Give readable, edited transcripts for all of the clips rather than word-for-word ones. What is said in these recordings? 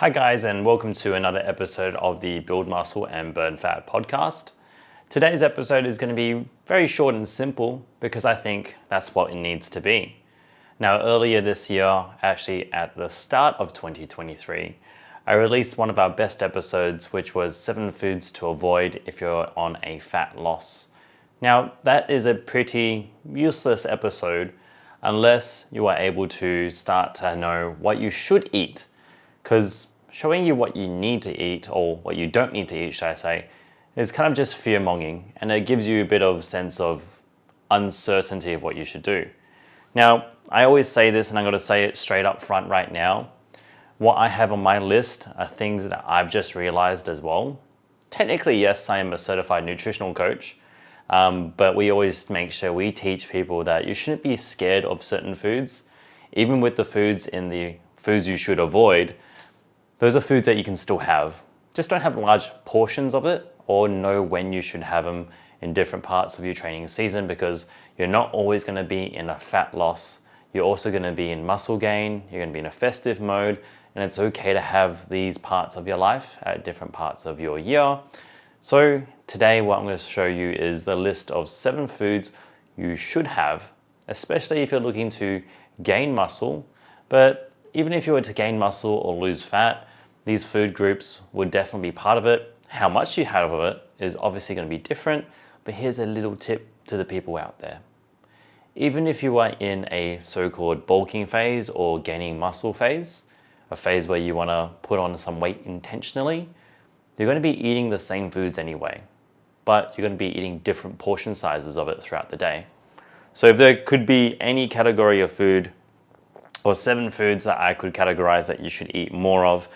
Hi guys, and welcome to another episode of the Build Muscle and Burn Fat podcast. Today's episode is going to be very short and simple because I think that's what it needs to be. Now, earlier this year, actually at the start of 2023, I released one of our best episodes, which was 7 foods to avoid if you're on a fat loss. Now, that is a pretty useless episode unless you are able to start to know what you should eat. Because showing you what you need to eat, or what you don't need to eat, should I say, is kind of just fear-mongering, and it gives you a bit of sense of uncertainty of what you should do. Now, I always say this, and I'm going to say it straight up front right now. What I have on my list are things that I've just realized as well. Technically, yes, I am a certified nutritional coach, but we always make sure we teach people that you shouldn't be scared of certain foods. Even with the foods in the foods you should avoid, those are foods that you can still have. Just don't have large portions of it, or know when you should have them in different parts of your training season, because you're not always going to be in a fat loss. You're also going to be in muscle gain, you're going to be in a festive mode, and it's okay to have these parts of your life at different parts of your year. So today what I'm going to show you is the list of 7 foods you should have, especially if you're looking to gain muscle. But even if you were to gain muscle or lose fat, these food groups would definitely be part of it. How much you have of it is obviously going to be different, but here's a little tip to the people out there. Even if you are in a so-called bulking phase or gaining muscle phase, a phase where you want to put on some weight intentionally, you're going to be eating the same foods anyway, but you're going to be eating different portion sizes of it throughout the day. So if there could be any category of food, or 7 foods that I could categorize that you should eat more of,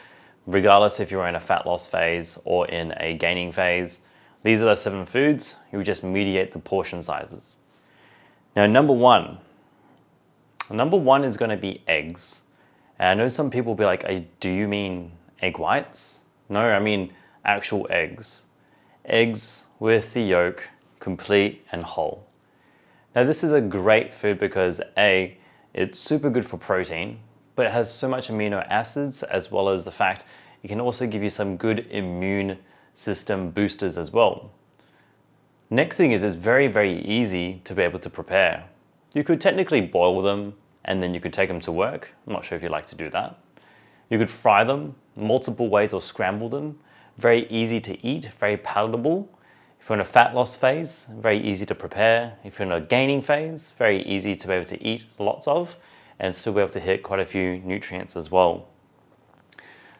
regardless if you're in a fat loss phase or in a gaining phase, these are the 7 foods. You just mediate the portion sizes. Now, number one is going to be eggs. And I know some people will be like, do you mean egg whites? No, I mean actual eggs. Eggs with the yolk, complete and whole. Now, this is a great food because it's super good for protein, but it has so much amino acids, as well as the fact it can also give you some good immune system boosters as well. Next thing is, it's very, very easy to be able to prepare. You could technically boil them and then you could take them to work. I'm not sure if you like to do that. You could fry them multiple ways or scramble them. Very easy to eat, very palatable. If you're in a fat loss phase, very easy to prepare. If you're in a gaining phase, very easy to be able to eat lots of and still be able to hit quite a few nutrients as well.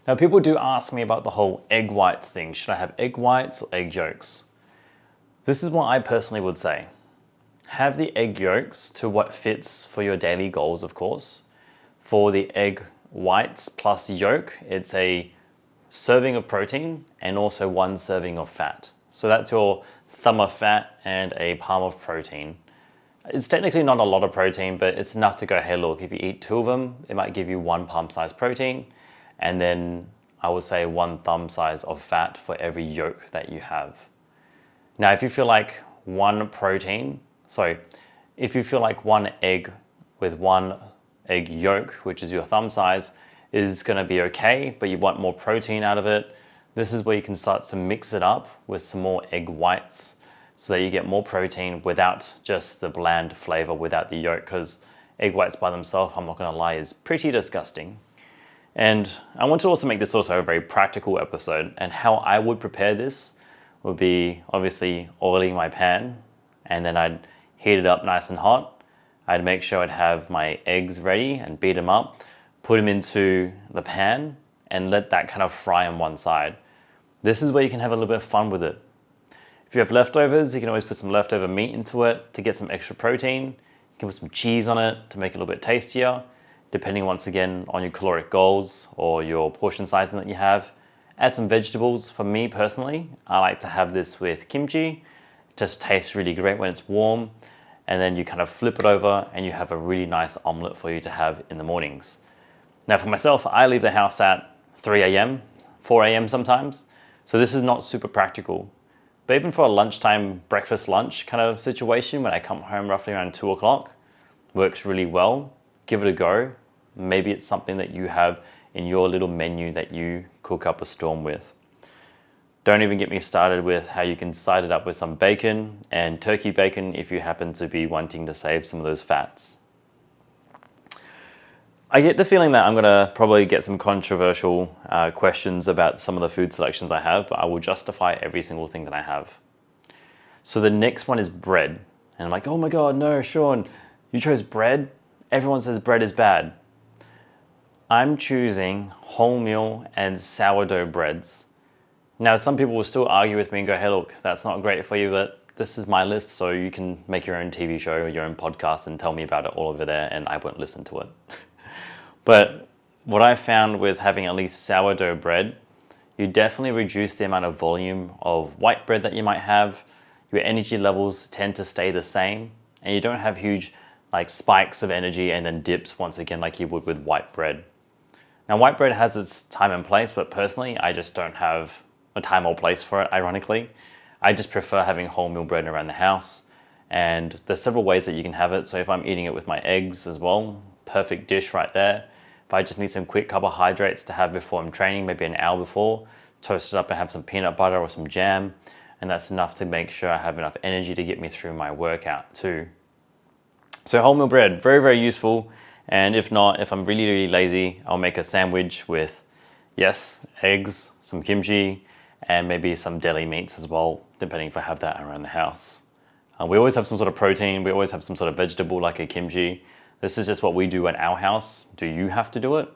Now, people do ask me about the whole egg whites thing. Should I have egg whites or egg yolks? This is what I personally would say. Have the egg yolks to what fits for your daily goals, of course. For the egg whites plus yolk, it's a serving of protein and also 1 serving of fat. So that's your thumb of fat and a palm of protein. It's technically not a lot of protein, but it's enough to go, hey, look, if you eat 2 of them, it might give you 1 palm size protein. And then I would say 1 thumb size of fat for every yolk that you have. Now, if you feel like one egg with 1 egg yolk, which is your thumb size, is going to be okay, but you want more protein out of it, this is where you can start to mix it up with some more egg whites so that you get more protein without just the bland flavor without the yolk, because egg whites by themselves, I'm not going to lie, is pretty disgusting. And I want to also make this also a very practical episode, and how I would prepare this would be obviously oiling my pan, and then I'd heat it up nice and hot. I'd make sure I'd have my eggs ready and beat them up, put them into the pan, and let that kind of fry on one side. This is where you can have a little bit of fun with it. If you have leftovers, you can always put some leftover meat into it to get some extra protein. You can put some cheese on it to make it a little bit tastier, depending once again on your caloric goals or your portion sizing that you have. Add some vegetables. For me personally, I like to have this with kimchi. It just tastes really great when it's warm. And then you kind of flip it over and you have a really nice omelet for you to have in the mornings. Now, for myself, I leave the house at 3 a.m., 4 a.m. sometimes. So this is not super practical. But even for a lunchtime, breakfast lunch kind of situation, when I come home roughly around 2 o'clock, works really well. Give it a go. Maybe it's something that you have in your little menu that you cook up a storm with. Don't even get me started with how you can side it up with some bacon and turkey bacon if you happen to be wanting to save some of those fats. I get the feeling that I'm going to probably get some controversial questions about some of the food selections I have, but I will justify every single thing that I have. So the next one is bread. And I'm like, oh my God, no, Sean, you chose bread? Everyone says bread is bad. I'm choosing wholemeal and sourdough breads. Now, some people will still argue with me and go, hey, look, that's not great for you, but this is my list, so you can make your own TV show or your own podcast and tell me about it all over there, and I won't listen to it. But what I found with having at least sourdough bread, you definitely reduce the amount of volume of white bread that you might have. Your energy levels tend to stay the same, and you don't have huge spikes of energy and then dips once again like you would with white bread. Now, white bread has its time and place, but personally, I just don't have a time or place for it, ironically. I just prefer having wholemeal bread around the house, and there's several ways that you can have it. So if I'm eating it with my eggs as well, perfect dish right there. If I just need some quick carbohydrates to have before I'm training, maybe an hour before, toast it up and have some peanut butter or some jam, and that's enough to make sure I have enough energy to get me through my workout too. So wholemeal bread, very, very useful. And if not, if I'm really, really lazy, I'll make a sandwich with, yes, eggs, some kimchi, and maybe some deli meats as well, depending if I have that around the house. We always have some sort of protein. We always have some sort of vegetable like a kimchi. This is just what we do at our house. Do you have to do it?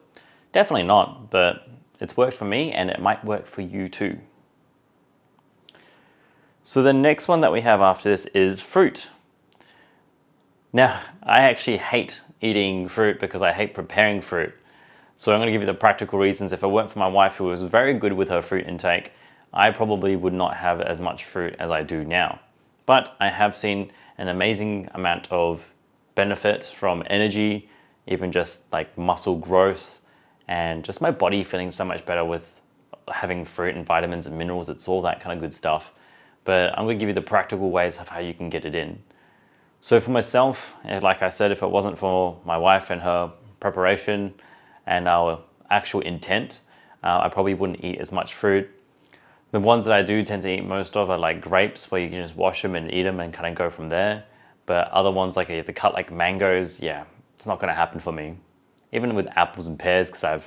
Definitely not, but it's worked for me and it might work for you too. So the next one that we have after this is fruit. Now, I actually hate eating fruit because I hate preparing fruit. So I'm going to give you the practical reasons. If it weren't for my wife, who was very good with her fruit intake, I probably would not have as much fruit as I do now. But I have seen an amazing amount of benefit from energy, even just like muscle growth, and just my body feeling so much better with having fruit and vitamins and minerals. It's all that kind of good stuff. But I'm going to give you the practical ways of how you can get it in. So for myself, like I said, if it wasn't for my wife and her preparation and our actual intent, I probably wouldn't eat as much fruit. The ones that I do tend to eat most of are like grapes, where you can just wash them and eat them and kind of go from there. But other ones, like you have to cut like mangoes, yeah, it's not going to happen for me. Even with apples and pears, because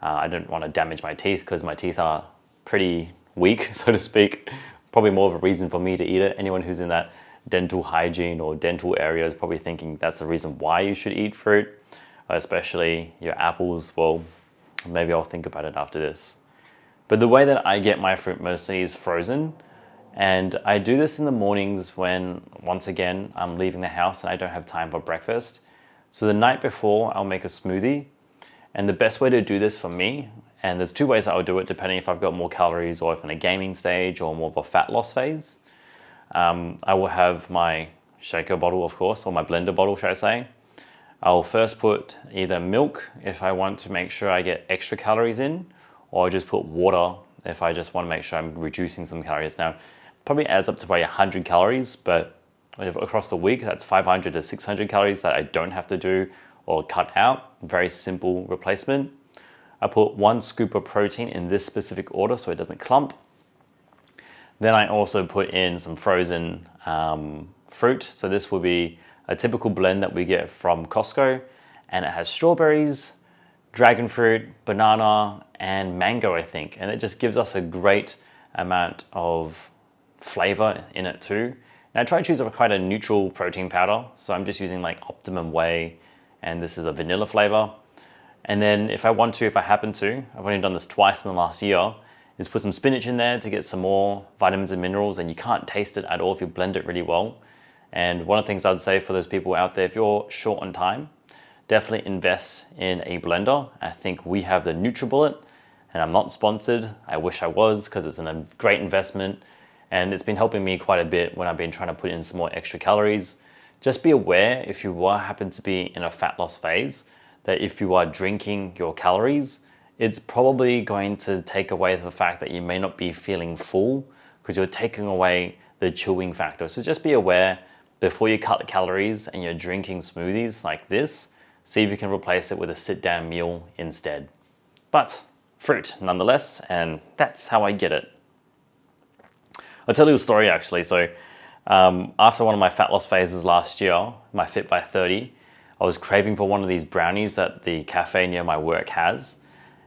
I don't want to damage my teeth, because my teeth are pretty weak, so to speak. Probably more of a reason for me to eat it. Anyone who's in that dental hygiene or dental area is probably thinking that's the reason why you should eat fruit, especially your apples. Well, maybe I'll think about it after this. But the way that I get my fruit mostly is frozen. And I do this in the mornings when, once again, I'm leaving the house and I don't have time for breakfast. So the night before, I'll make a smoothie. And the best way to do this for me, and there's two ways I'll do it depending if I've got more calories or if I'm in a gaming stage or more of a fat loss phase. I will have my shaker bottle, of course, or my blender bottle, should I say. I'll first put either milk if I want to make sure I get extra calories in, or I'll just put water if I just want to make sure I'm reducing some calories. Now, probably adds up to probably 100 calories, but across the week, that's 500 to 600 calories that I don't have to do or cut out. Very simple replacement. I put 1 scoop of protein in this specific order so it doesn't clump. Then I also put in some frozen fruit. So this will be a typical blend that we get from Costco, and it has strawberries, dragon fruit, banana, and mango, I think. And it just gives us a great amount of flavor in it too. And I try to choose quite a neutral protein powder. So I'm just using like Optimum Whey, and this is a vanilla flavor. And then if I happen to, I've only done this twice in the last year, is put some spinach in there to get some more vitamins and minerals, and you can't taste it at all if you blend it really well. And one of the things I'd say for those people out there, if you're short on time, definitely invest in a blender. I think we have the NutriBullet, and I'm not sponsored. I wish I was, because it's a great investment, and it's been helping me quite a bit when I've been trying to put in some more extra calories. Just be aware, if you happen to be in a fat loss phase, that if you are drinking your calories, it's probably going to take away the fact that you may not be feeling full, because you're taking away the chewing factor. So just be aware before you cut the calories and you're drinking smoothies like this, see if you can replace it with a sit-down meal instead. but fruit nonetheless, and that's how I get it. I'll tell you a story actually. So after one of my fat loss phases last year, my Fit by 30, I was craving for one of these brownies that the cafe near my work has.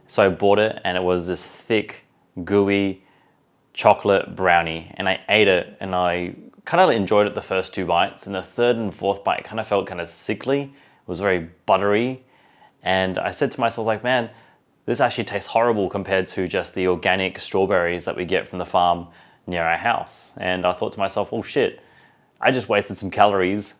So I bought it, and it was this thick, gooey chocolate brownie, and I ate it, and I kind of enjoyed it the first 2 bites, and the third and fourth bite kind of felt kind of sickly. It was very buttery, and I said to myself, like, man, this actually tastes horrible compared to just the organic strawberries that we get from the farm near our house. And I thought to myself, oh shit, I just wasted some calories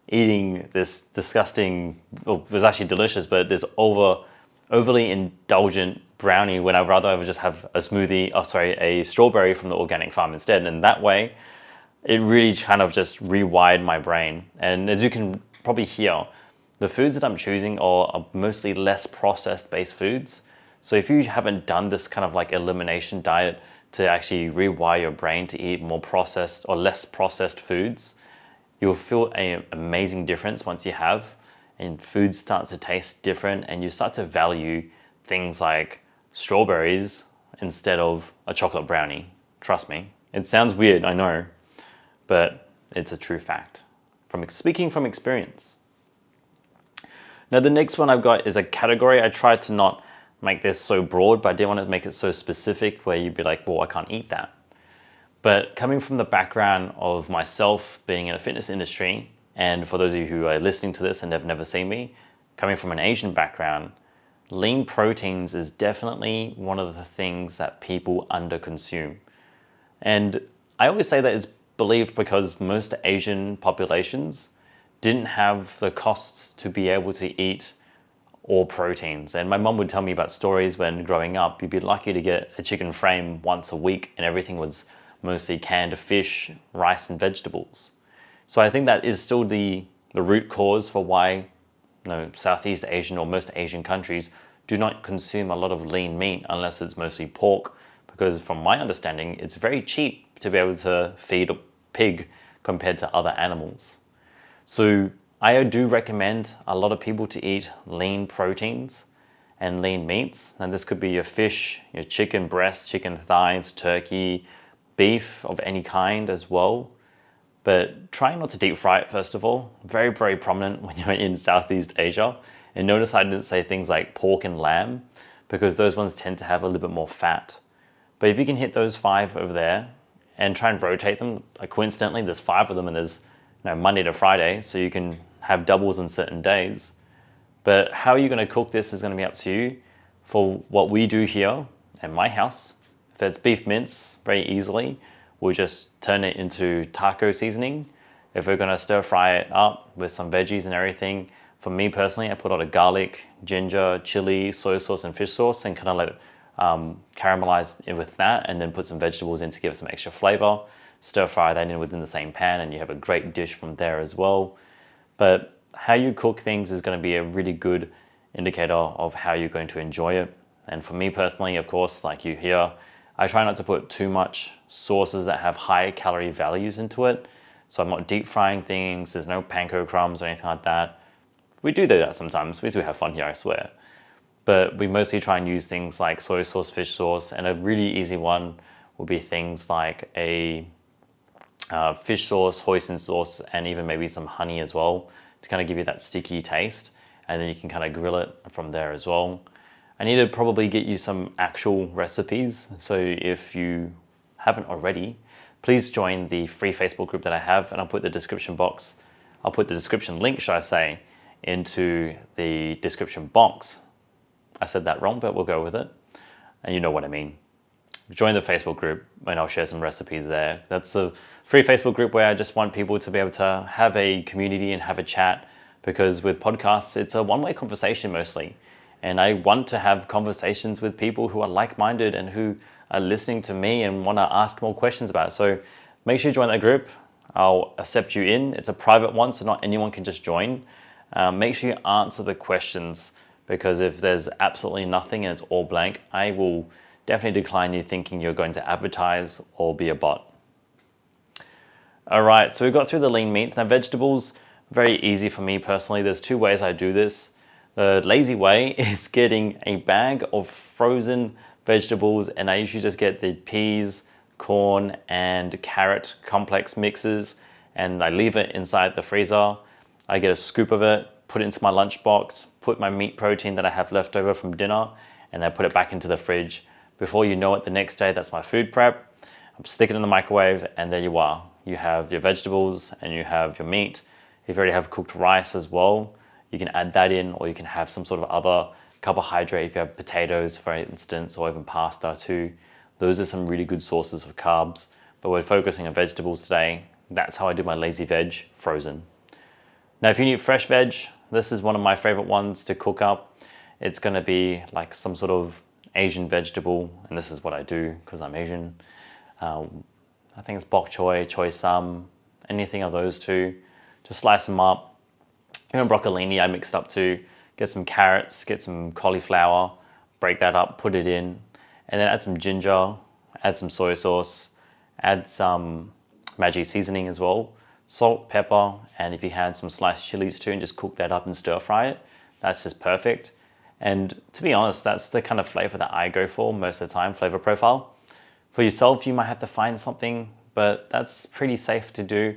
eating this disgusting, well, it was actually delicious, but this overly indulgent brownie when I'd rather just have a a strawberry from the organic farm instead. And that way, it really kind of just rewired my brain. And as you can probably hear, the foods that I'm choosing are mostly less processed based foods. So if you haven't done this kind of like elimination diet to actually rewire your brain to eat more processed or less processed foods, you'll feel an amazing difference once you have, and food starts to taste different, and you start to value things like strawberries instead of a chocolate brownie. Trust me. It sounds weird, I know, but it's a true fact. Speaking from experience. Now the next one I've got is a category. I tried to not make this so broad, but I didn't want to make it so specific where you'd be like, well, I can't eat that. But coming from the background of myself being in a fitness industry, and for those of you who are listening to this and have never seen me, coming from an Asian background, lean proteins is definitely one of the things that people underconsume. And I always say that it's believed because most Asian populations didn't have the costs to be able to eat all proteins. And my mum would tell me about stories when growing up, you'd be lucky to get a chicken frame once a week, and everything was mostly canned fish, rice, and vegetables. So I think that is still the root cause for why Southeast Asian or most Asian countries do not consume a lot of lean meat unless it's mostly pork, because from my understanding, it's very cheap to be able to feed a pig compared to other animals. So I do recommend a lot of people to eat lean proteins and lean meats. And this could be your fish, your chicken breasts, chicken thighs, turkey, beef of any kind as well. But try not to deep fry it, first of all. Very, very prominent when you're in Southeast Asia. And notice I didn't say things like pork and lamb, because those ones tend to have a little bit more fat. But if you can hit those 5 over there and try and rotate them, like coincidentally, there's 5 of them, and there's Monday to Friday, so you can have doubles on certain days. But how you're going to cook this is going to be up to you. For what we do here at my house, if it's beef mince, very easily, we'll just turn it into taco seasoning. If we're going to stir fry it up with some veggies and everything, for me personally, I put a lot of garlic, ginger, chili, soy sauce, and fish sauce, and kind of let it caramelize it with that, and then put some vegetables in to give it some extra flavor. Stir fry that in within the same pan, and you have a great dish from there as well. But how you cook things is going to be a really good indicator of how you're going to enjoy it. And for me personally, of course, like you hear, I try not to put too much sauces that have high calorie values into it. So I'm not deep frying things. There's no panko crumbs or anything like that. We do that sometimes. We do have fun here, I swear. But we mostly try and use things like soy sauce, fish sauce, and a really easy one will be things like a fish sauce, hoisin sauce, and even maybe some honey as well to kind of give you that sticky taste. And then you can kind of grill it from there as well. I need to probably get you some actual recipes. So if you haven't already, please join the free Facebook group that I have, and I'll put the description link, should I say, into the description box. I said that wrong, but we'll go with it. And you know what I mean. Join the Facebook group, and I'll share some recipes there. That's a free Facebook group where I just want people to be able to have a community and have a chat, because with podcasts, it's a one-way conversation mostly. And I want to have conversations with people who are like-minded and who are listening to me and want to ask more questions about it. So make sure you join that group. I'll accept you in. It's a private one, so not anyone can just join. Make sure you answer the questions, because if there's absolutely nothing and it's all blank, I will definitely decline you thinking you're going to advertise or be a bot. All right, so we got through the lean meats. Now vegetables, very easy for me personally. There's 2 ways I do this. The lazy way is getting a bag of frozen vegetables, and I usually just get the peas, corn, and carrot complex mixes, and I leave it inside the freezer. I get a scoop of it, put it into my lunchbox, put my meat protein that I have left over from dinner, and I put it back into the fridge. Before you know it, the next day, that's my food prep. I stick it in the microwave, and there you are. You have your vegetables and you have your meat. If you already have cooked rice as well, you can add that in, or you can have some sort of other carbohydrate if you have potatoes, for instance, or even pasta too. Those are some really good sources of carbs, but we're focusing on vegetables today. That's how I do my lazy veg, frozen. Now, if you need fresh veg, this is one of my favorite ones to cook up. It's gonna be like some sort of Asian vegetable, and this is what I do because I'm Asian. I think it's bok choy, choy sum, anything of those two. Just slice them up. Even broccolini I mixed up too. Get some carrots, get some cauliflower, break that up, put it in, and then add some ginger, add some soy sauce, add some Maggi seasoning as well, salt, pepper, and if you had some sliced chilies too, and just cook that up and stir fry it, that's just perfect. And to be honest, that's the kind of flavor that I go for most of the time, flavor profile. For yourself, you might have to find something, but that's pretty safe to do.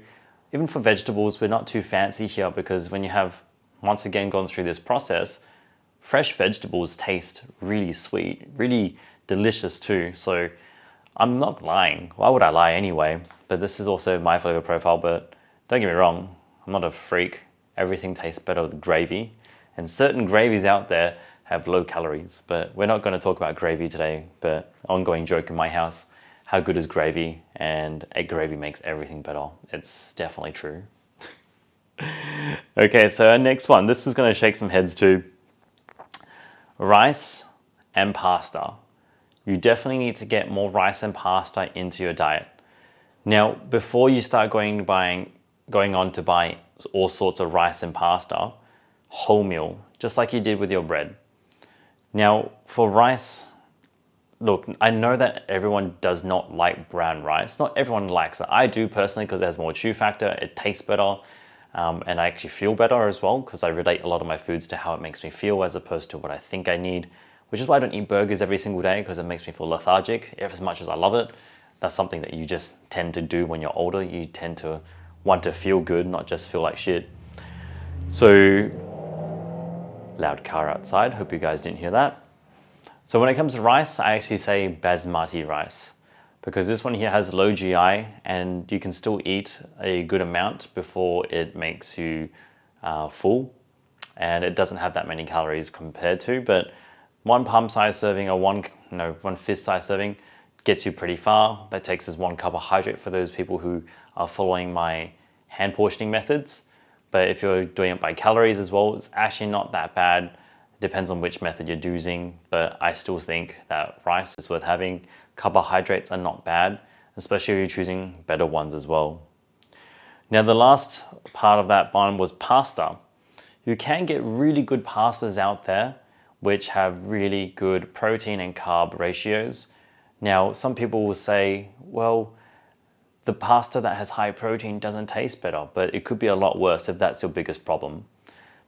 Even for vegetables, we're not too fancy here because when you have, once again, gone through this process, fresh vegetables taste really sweet, really delicious too. So I'm not lying. Why would I lie anyway? But this is also my flavor profile, but don't get me wrong, I'm not a freak. Everything tastes better with gravy. And certain gravies out there have low calories, but we're not going to talk about gravy today, but ongoing joke in my house. How good is gravy? And egg gravy makes everything better. It's definitely true. Okay, so our next one. This is going to shake some heads too. Rice and pasta. You definitely need to get more rice and pasta into your diet. Now, before you start going on to buy all sorts of rice and pasta, wholemeal, just like you did with your bread. Now, for rice, look, I know that everyone does not like brown rice. Not everyone likes it. I do personally because it has more chew factor, it tastes better, and I actually feel better as well because I relate a lot of my foods to how it makes me feel as opposed to what I think I need, which is why I don't eat burgers every single day because it makes me feel lethargic. If as much as I love it, that's something that you just tend to do when you're older. You tend to want to feel good, not just feel like shit. So, loud car outside, hope you guys didn't hear that. So when it comes to rice, I actually say basmati rice because this one here has low GI and you can still eat a good amount before it makes you full, and it doesn't have that many calories compared to, but one palm size serving or one fist size serving gets you pretty far. That takes as one carbohydrate for those people who are following my hand portioning methods. But if you're doing it by calories as well, it's actually not that bad. Depends on which method you're using, but I still think that rice is worth having. Carbohydrates are not bad, especially if you're choosing better ones as well. Now the last part of that one was pasta. You can get really good pastas out there which have really good protein and carb ratios. Now some people will say, well, the pasta that has high protein doesn't taste better, but it could be a lot worse if that's your biggest problem.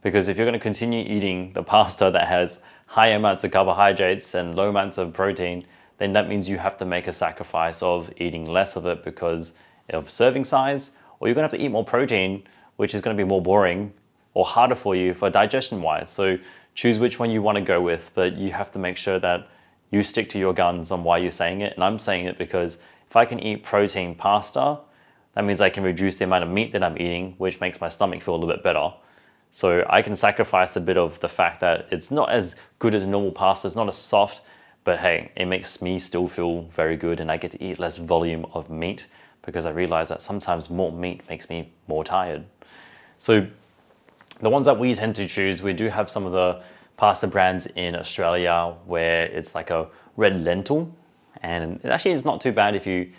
Because if you're going to continue eating the pasta that has high amounts of carbohydrates and low amounts of protein, then that means you have to make a sacrifice of eating less of it because of serving size, or you're going to have to eat more protein, which is going to be more boring or harder for you for digestion wise. So choose which one you want to go with, but you have to make sure that you stick to your guns on why you're saying it. And I'm saying it because if I can eat protein pasta, that means I can reduce the amount of meat that I'm eating, which makes my stomach feel a little bit better. So I can sacrifice a bit of the fact that it's not as good as normal pasta, it's not as soft, but hey, it makes me still feel very good and I get to eat less volume of meat because I realize that sometimes more meat makes me more tired. So the ones that we tend to choose, we do have some of the pasta brands in Australia where it's like a red lentil, and it actually is not too bad if you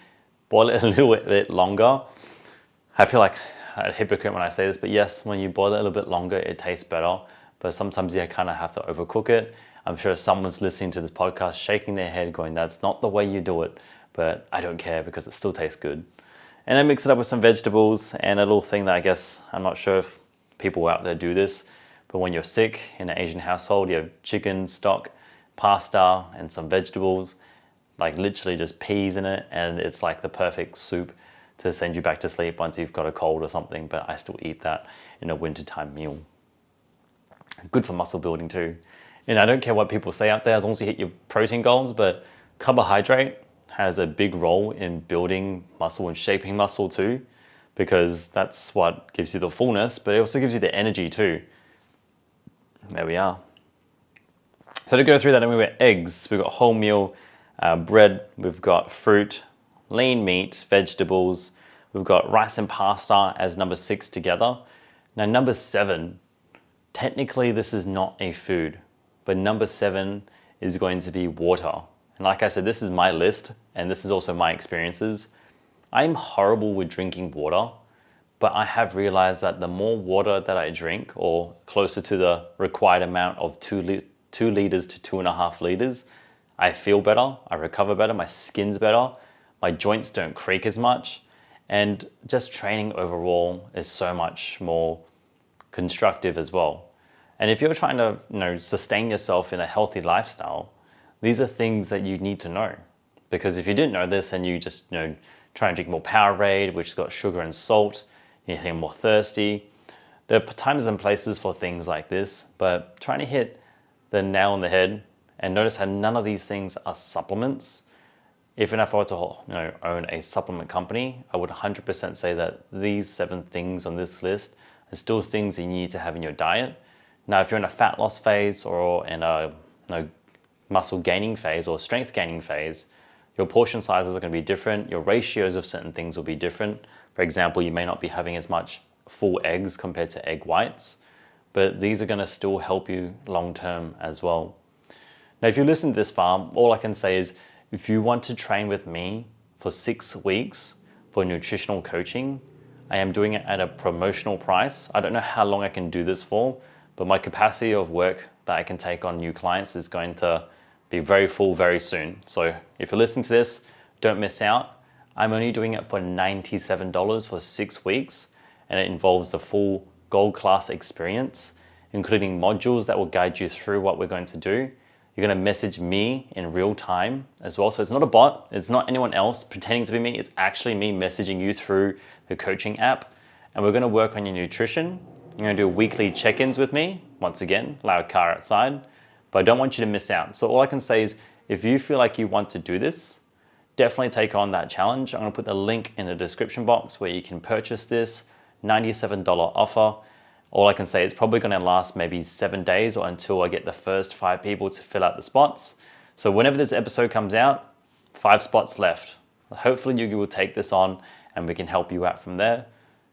boil it a little bit longer. I feel like a hypocrite when I say this, but yes, when you boil it a little bit longer, it tastes better. But sometimes you kind of have to overcook it. I'm sure someone's listening to this podcast shaking their head going, that's not the way you do it. But I don't care because it still tastes good. And I mix it up with some vegetables and a little thing that I guess, I'm not sure if people out there do this, But when you're sick in an Asian household, you have chicken stock, pasta, and some vegetables, like literally just peas in it, and it's like the perfect soup to send you back to sleep once you've got a cold or something. But I still eat that in a wintertime meal. Good for muscle building too. And I don't care what people say out there, as long as you hit your protein goals, but carbohydrate has a big role in building muscle and shaping muscle too, because that's what gives you the fullness, but it also gives you the energy too. There we are. So to go through that, then we've got eggs, we've got wholemeal bread, we've got fruit, lean meat, vegetables, we've got rice and pasta as number 6 together. Now number 7, technically this is not a food, but number 7 is going to be water. And like I said, this is my list, and this is also my experiences. I'm horrible with drinking water, but I have realized that the more water that I drink, or closer to the required amount of 2 liters to 2.5 liters, I feel better, I recover better, my skin's better, my joints don't creak as much, and just training overall is so much more constructive as well. And if you're trying to sustain yourself in a healthy lifestyle, these are things that you need to know. Because if you didn't know this and you just try and drink more Powerade, which has got sugar and salt, you're getting more thirsty. There are times and places for things like this, but trying to hit the nail on the head and notice how none of these things are supplements. Even if I were to own a supplement company, I would 100% say that these 7 things on this list are still things that you need to have in your diet. Now, if you're in a fat loss phase or in a muscle gaining phase or strength gaining phase, your portion sizes are going to be different. Your ratios of certain things will be different. For example, you may not be having as much full eggs compared to egg whites, but these are going to still help you long term as well. Now, if you listen to this far, all I can say is if you want to train with me for 6 weeks for nutritional coaching, I am doing it at a promotional price. I don't know how long I can do this for, but my capacity of work that I can take on new clients is going to be very full very soon. So if you're listening to this, don't miss out. I'm only doing it for $97 for 6 weeks, and it involves the full gold class experience, including modules that will guide you through what we're going to do. You're going to message me in real time as well. So it's not a bot. It's not anyone else pretending to be me. It's actually me messaging you through the coaching app. And we're going to work on your nutrition. You're going to do weekly check-ins with me. Once again, loud car outside. But I don't want you to miss out. So all I can say is if you feel like you want to do this, definitely take on that challenge. I'm going to put the link in the description box where you can purchase this $97 offer. All I can say is probably going to last maybe 7 days or until I get the first 5 people to fill out the spots. So whenever this episode comes out, 5 spots left. Hopefully you will take this on and we can help you out from there.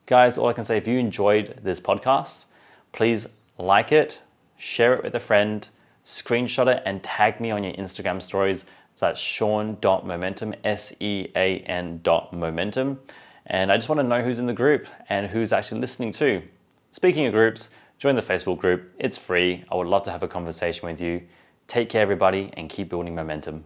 Guys, all I can say, if you enjoyed this podcast, please like it, share it with a friend, screenshot it and tag me on your Instagram stories. That's Sean.momentum, SEAN.momentum. And I just want to know who's in the group and who's actually listening too. Speaking of groups, join the Facebook group. It's free. I would love to have a conversation with you. Take care, everybody, and keep building momentum.